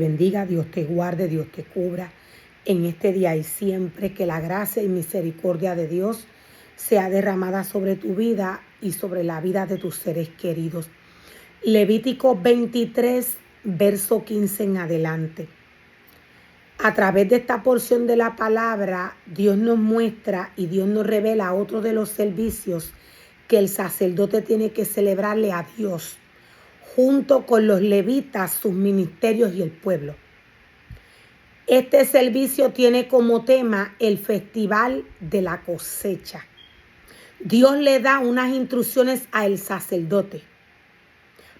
Bendiga, Dios te guarde, Dios te cubra en este día y siempre. Que la gracia y misericordia de Dios sea derramada sobre tu vida y sobre la vida de tus seres queridos. Levítico 23, verso 15 en adelante. A través de esta porción de la palabra, Dios nos muestra y Dios nos revela otro de los servicios que el sacerdote tiene que celebrarle a Dios, junto con los levitas, sus ministerios y el pueblo. Este servicio tiene como tema el festival de la cosecha. Dios le da unas instrucciones al sacerdote.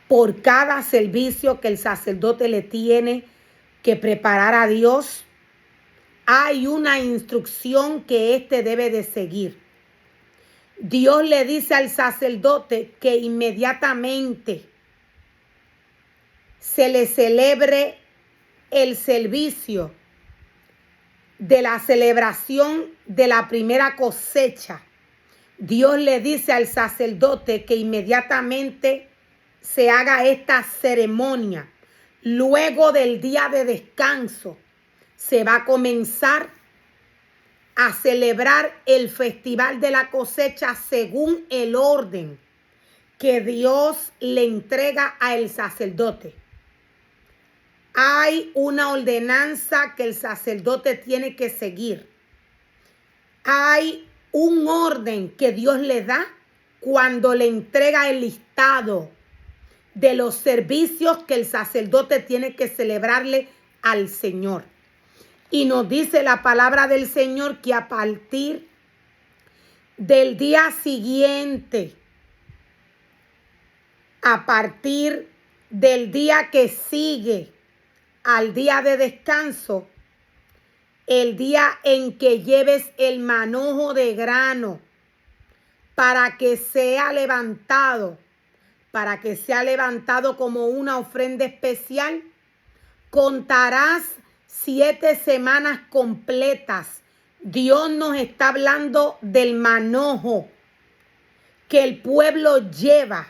Por cada servicio que el sacerdote le tiene que preparar a Dios, hay una instrucción que éste debe de seguir. Dios le dice al sacerdote que inmediatamente se le celebre el servicio de la celebración de la primera cosecha. Dios le dice al sacerdote que inmediatamente se haga esta ceremonia. Luego del día de descanso se va a comenzar a celebrar el festival de la cosecha según el orden que Dios le entrega al sacerdote. Hay una ordenanza que el sacerdote tiene que seguir. Hay un orden que Dios le da cuando le entrega el listado de los servicios que el sacerdote tiene que celebrarle al Señor. Y nos dice la palabra del Señor que a partir del día siguiente, a partir del día que sigue al día de descanso, el día en que lleves el manojo de grano para que sea levantado como una ofrenda especial, contarás 7 semanas completas. Dios nos está hablando del manojo que el pueblo lleva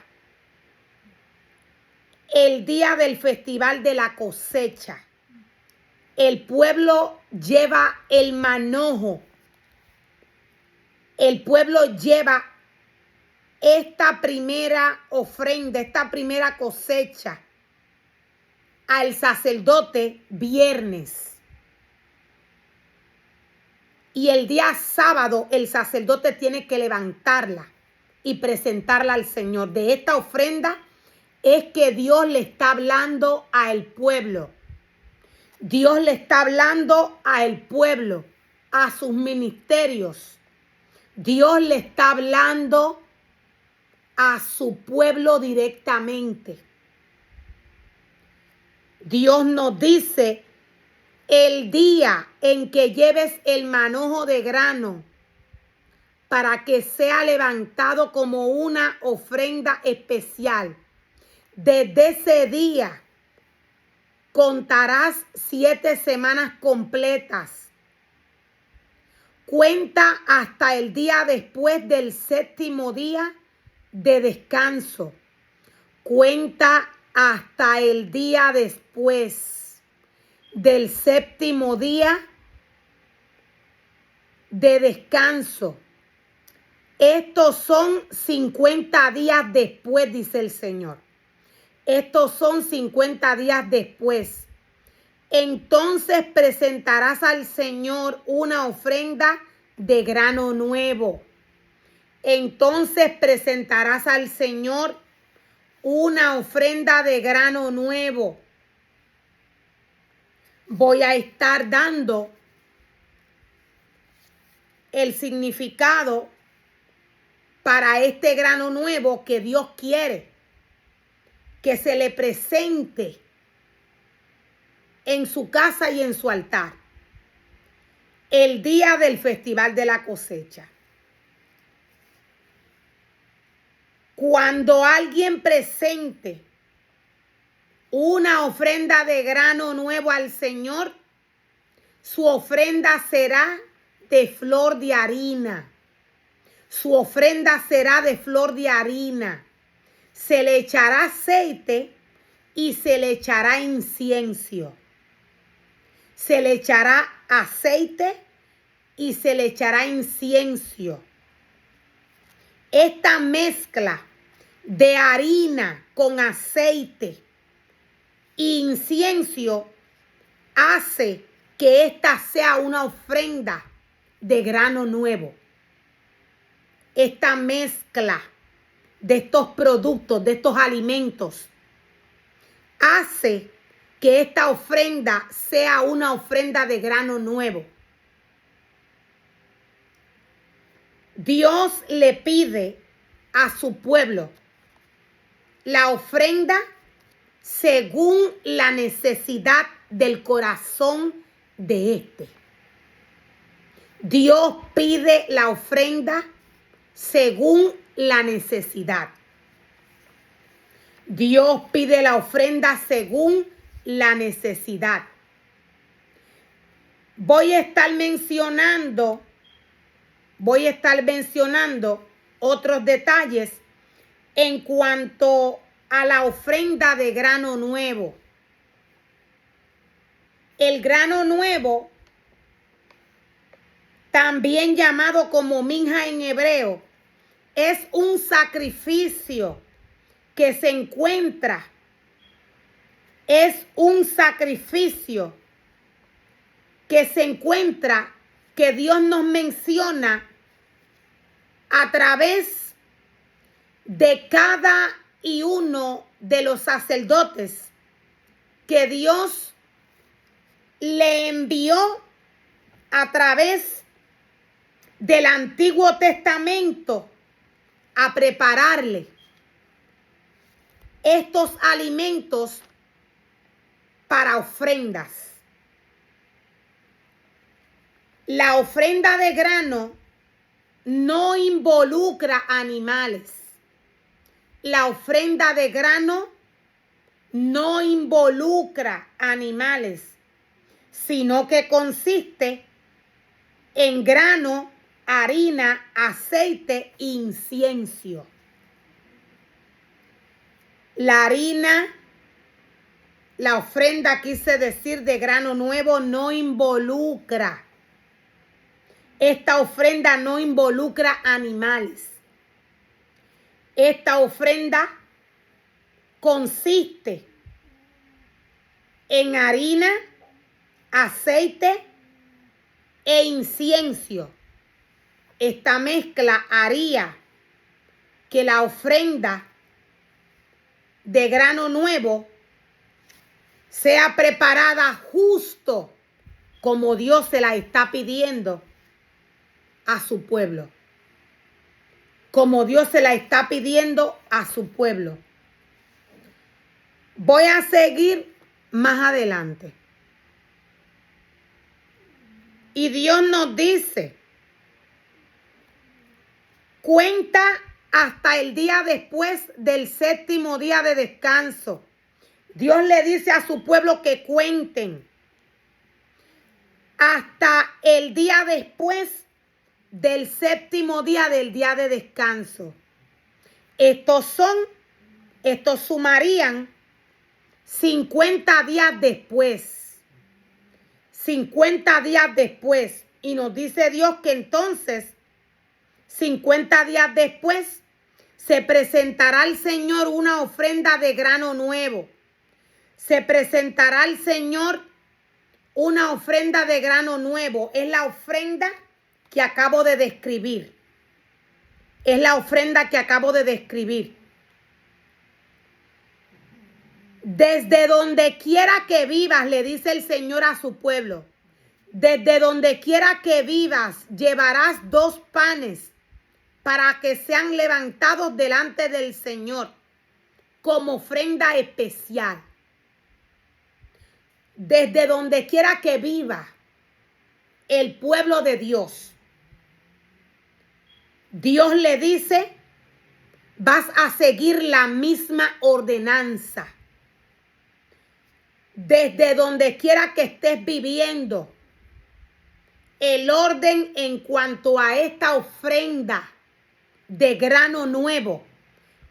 el día del festival de la cosecha. El pueblo lleva el manojo. El pueblo lleva esta primera ofrenda, esta primera cosecha al sacerdote viernes. Y el día sábado el sacerdote tiene que levantarla y presentarla al Señor. De esta ofrenda es que Dios le está hablando al pueblo. Dios le está hablando al pueblo, a sus ministerios. Dios le está hablando a su pueblo directamente. Dios nos dice: el día en que lleves el manojo de grano para que sea levantado como una ofrenda especial, desde ese día contarás 7 semanas completas. Cuenta hasta el día después del 7º día de descanso. Cuenta hasta el día después del 7º día de descanso. Estos son 50 días después, dice el Señor. Estos son 50 días después. Entonces presentarás al Señor una ofrenda de grano nuevo. Entonces presentarás al Señor una ofrenda de grano nuevo. Voy a estar dando el significado para este grano nuevo que Dios quiere que se le presente en su casa y en su altar el día del festival de la cosecha. Cuando alguien presente una ofrenda de grano nuevo al Señor, su ofrenda será de flor de harina. Su ofrenda será de flor de harina. Se le echará aceite y se le echará incienso. se le echará aceite y se le echará incienso. Esta mezcla de harina con aceite e incienso hace que esta sea una ofrenda de grano nuevo. Esta mezcla de estos productos, de estos alimentos, hace que esta ofrenda sea una ofrenda de grano nuevo. Dios le pide a su pueblo la ofrenda según la necesidad del corazón de éste. Dios pide la ofrenda según la necesidad. Dios pide la ofrenda según la necesidad. Voy a estar mencionando otros detalles en cuanto a la ofrenda de grano nuevo. El grano nuevo, también llamado como minja en hebreo, es un sacrificio que se encuentra, que Dios nos menciona a través de cada y uno de los sacerdotes que Dios le envió a través del Antiguo Testamento a prepararle estos alimentos para ofrendas. La ofrenda de grano no involucra animales. La ofrenda de grano no involucra animales, sino que consiste en grano, harina, aceite e incienso. La harina, la ofrenda, quise decir, de grano nuevo no involucra. Esta ofrenda no involucra animales. Esta ofrenda consiste en harina, aceite e incienso. Esta mezcla haría que la ofrenda de grano nuevo sea preparada justo como Dios se la está pidiendo a su pueblo. Como Dios se la está pidiendo a su pueblo. Voy a seguir más adelante. Y Dios nos dice, cuenta hasta el día después del séptimo día de descanso. Dios le dice a su pueblo que cuenten hasta el día después del séptimo día del día de descanso. Estos sumarían 50 días después. 50 días después. Y nos dice Dios que entonces, 50 días después, se presentará al Señor una ofrenda de grano nuevo. Se presentará al Señor una ofrenda de grano nuevo. Es la ofrenda que acabo de describir. Es la ofrenda que acabo de describir. Desde donde quiera que vivas, le dice el Señor a su pueblo, desde donde quiera que vivas, llevarás 2 panes para que sean levantados delante del Señor como ofrenda especial. Desde donde quiera que viva el pueblo de Dios, Dios le dice, vas a seguir la misma ordenanza. Desde donde quiera que estés viviendo, el orden en cuanto a esta ofrenda de grano nuevo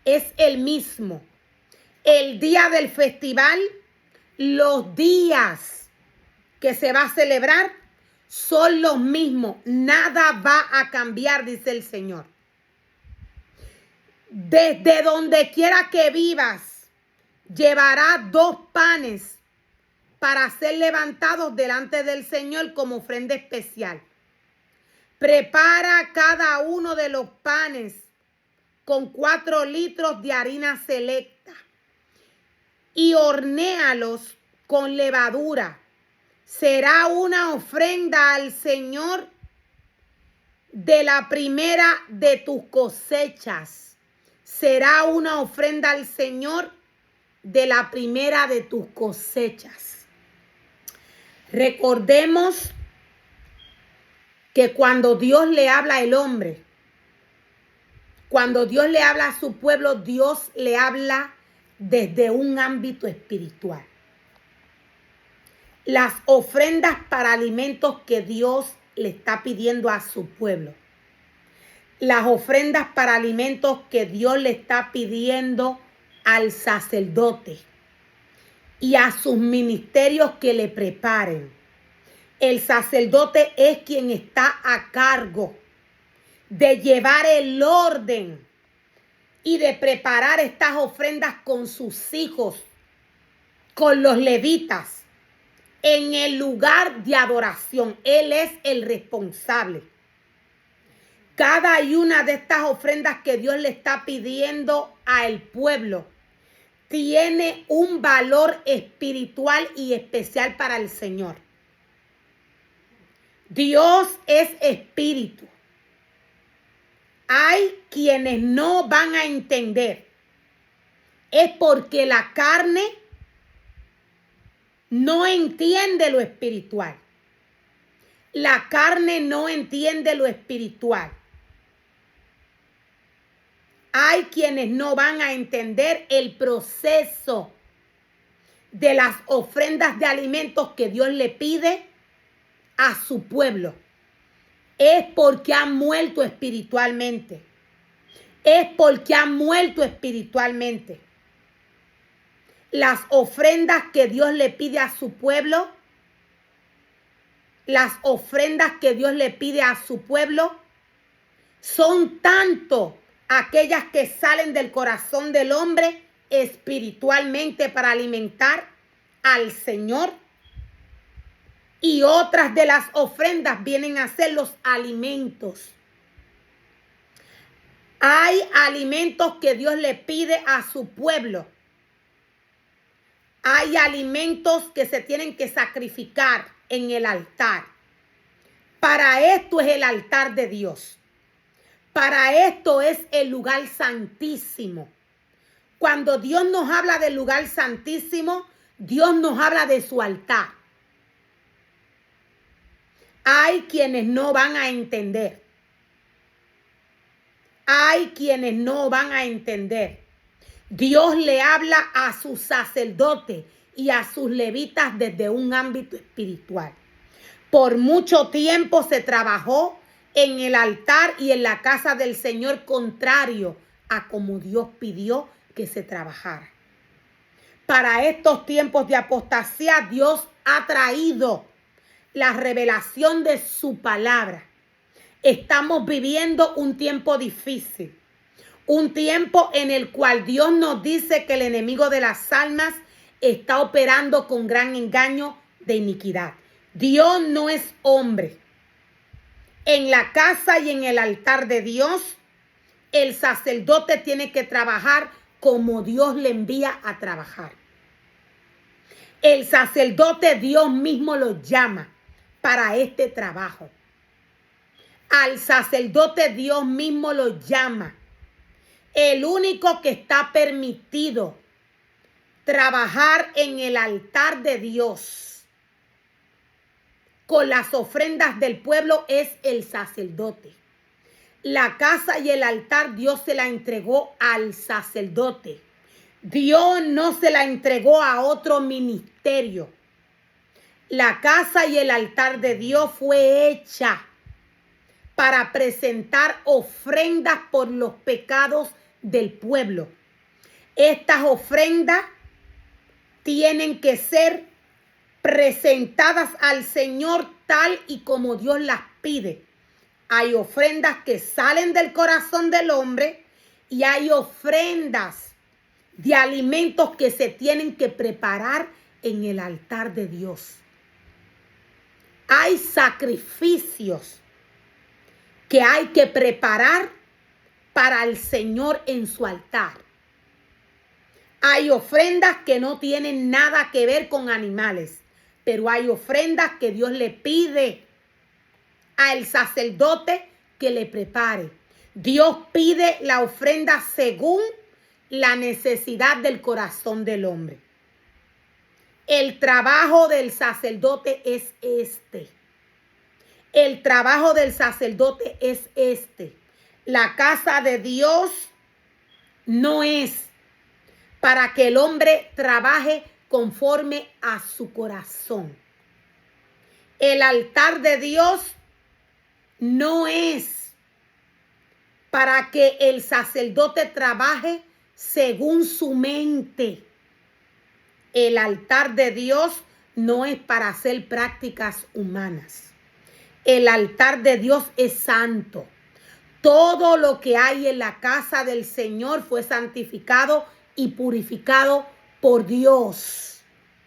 es el mismo. El día del festival, los días que se va a celebrar son los mismos. Nada va a cambiar, dice el Señor. Desde donde quiera que vivas, llevarás 2 panes para ser levantados delante del Señor como ofrenda especial. Prepara cada uno de los panes con 4 litros de harina selecta y hornéalos con levadura. Será una ofrenda al Señor de la primera de tus cosechas. Será una ofrenda al Señor de la primera de tus cosechas. Recordemos que cuando Dios le habla al hombre, cuando Dios le habla a su pueblo, Dios le habla desde un ámbito espiritual. Las ofrendas para alimentos que Dios le está pidiendo a su pueblo. Las ofrendas para alimentos que Dios le está pidiendo al sacerdote y a sus ministerios que le preparen. El sacerdote es quien está a cargo de llevar el orden y de preparar estas ofrendas con sus hijos, con los levitas, en el lugar de adoración. Él es el responsable. Cada una de estas ofrendas que Dios le está pidiendo al pueblo tiene un valor espiritual y especial para el Señor. Dios es espíritu. Hay quienes no van a entender. Es porque la carne no entiende lo espiritual. La carne no entiende lo espiritual. Hay quienes no van a entender el proceso de las ofrendas de alimentos que Dios le pide a su pueblo. Es porque han muerto espiritualmente. Es porque han muerto espiritualmente. Las ofrendas que Dios le pide a su pueblo, las ofrendas que Dios le pide a su pueblo, son tanto aquellas que salen del corazón del hombre espiritualmente para alimentar al Señor. Y otras de las ofrendas vienen a ser los alimentos. Hay alimentos que Dios le pide a su pueblo. Hay alimentos que se tienen que sacrificar en el altar. Para esto es el altar de Dios. Para esto es el lugar santísimo. Cuando Dios nos habla del lugar santísimo, Dios nos habla de su altar. Hay quienes no van a entender. Hay quienes no van a entender. Dios le habla a sus sacerdotes y a sus levitas desde un ámbito espiritual. Por mucho tiempo se trabajó en el altar y en la casa del Señor contrario a como Dios pidió que se trabajara. Para estos tiempos de apostasía, Dios ha traído la revelación de su palabra. Estamos viviendo un tiempo difícil. Un tiempo en el cual Dios nos dice que el enemigo de las almas está operando con gran engaño de iniquidad. Dios no es hombre. En la casa y en el altar de Dios, el sacerdote tiene que trabajar como Dios le envía a trabajar. El sacerdote Dios mismo lo llama para este trabajo. Al sacerdote Dios mismo lo llama. El único que está permitido trabajar en el altar de Dios con las ofrendas del pueblo es el sacerdote. La casa y el altar Dios se la entregó al sacerdote. Dios no se la entregó a otro ministerio. La casa y el altar de Dios fue hecha para presentar ofrendas por los pecados del pueblo. Estas ofrendas tienen que ser presentadas al Señor tal y como Dios las pide. Hay ofrendas que salen del corazón del hombre y hay ofrendas de alimentos que se tienen que preparar en el altar de Dios. Hay sacrificios que hay que preparar para el Señor en su altar. Hay ofrendas que no tienen nada que ver con animales, pero hay ofrendas que Dios le pide al sacerdote que le prepare. Dios pide la ofrenda según la necesidad del corazón del hombre. El trabajo del sacerdote es este. El trabajo del sacerdote es este. La casa de Dios no es para que el hombre trabaje conforme a su corazón. El altar de Dios no es para que el sacerdote trabaje según su mente. El altar de Dios no es para hacer prácticas humanas. El altar de Dios es santo. Todo lo que hay en la casa del Señor fue santificado y purificado por Dios.